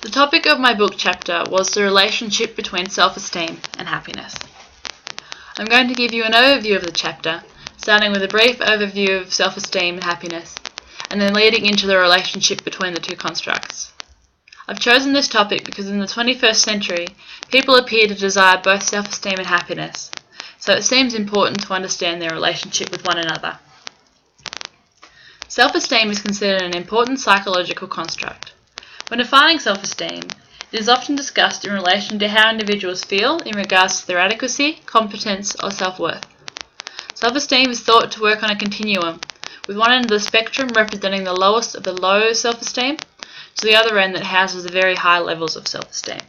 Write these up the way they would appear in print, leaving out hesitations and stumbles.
The topic of my book chapter was the relationship between self-esteem and happiness. I'm going to give you an overview of the chapter, starting with a brief overview of self-esteem and happiness, and then leading into the relationship between the two constructs. I've chosen this topic because in the 21st century, people appear to desire both self-esteem and happiness, so it seems important to understand their relationship with one another. Self-esteem is considered an important psychological construct. When defining self-esteem, it is often discussed in relation to how individuals feel in regards to their adequacy, competence, or self-worth. Self-esteem is thought to work on a continuum, with one end of the spectrum representing the lowest of the low self-esteem, to the other end that houses the very high levels of self-esteem.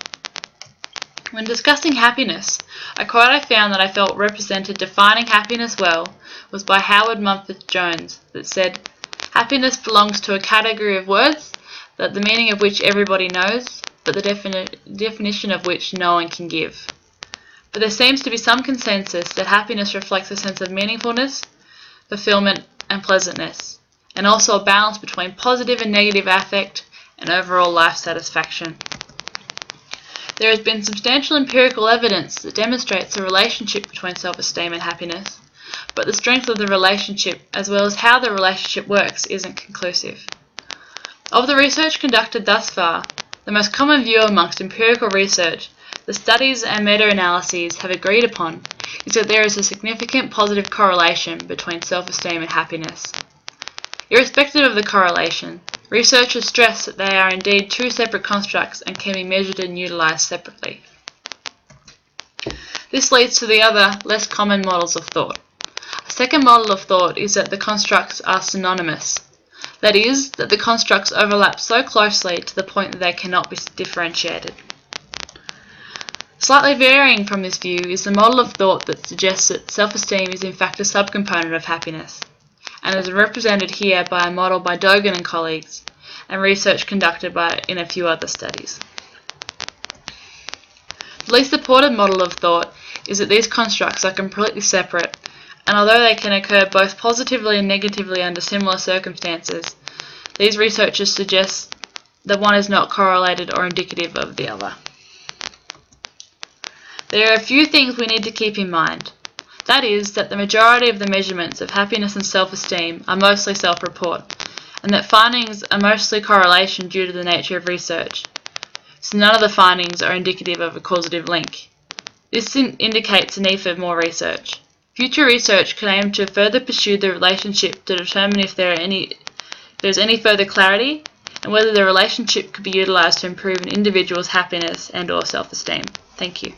When discussing happiness, a quote I found that I felt represented defining happiness well was by Howard Mumford Jones that said, "Happiness belongs to a category of words that the meaning of which everybody knows, but the definition of which no one can give." But there seems to be some consensus that happiness reflects a sense of meaningfulness, fulfillment, and pleasantness, and also a balance between positive and negative affect and overall life satisfaction. There has been substantial empirical evidence that demonstrates the relationship between self-esteem and happiness, but the strength of the relationship, as well as how the relationship works, isn't conclusive. Of the research conducted thus far, the most common view amongst empirical research, the studies and meta-analyses have agreed upon, is that there is a significant positive correlation between self-esteem and happiness. Irrespective of the correlation, researchers stress that they are indeed two separate constructs and can be measured and utilized separately. This leads to the other, less common models of thought. A second model of thought is that the constructs are synonymous. That is, that the constructs overlap so closely to the point that they cannot be differentiated. Slightly varying from this view is the model of thought that suggests that self-esteem is in fact a subcomponent of happiness, and is represented here by a model by Dogan and colleagues, and research conducted in a few other studies. The least supported model of thought is that these constructs are completely separate, and although they can occur both positively and negatively under similar circumstances, these researchers suggest that one is not correlated or indicative of the other. There are a few things we need to keep in mind. That is, that the majority of the measurements of happiness and self-esteem are mostly self-report, and that findings are mostly correlation due to the nature of research, so none of the findings are indicative of a causative link. This indicates a need for more research. Future research could aim to further pursue the relationship to determine if there is any further clarity, and whether the relationship could be utilized to improve an individual's happiness and/or self-esteem. Thank you.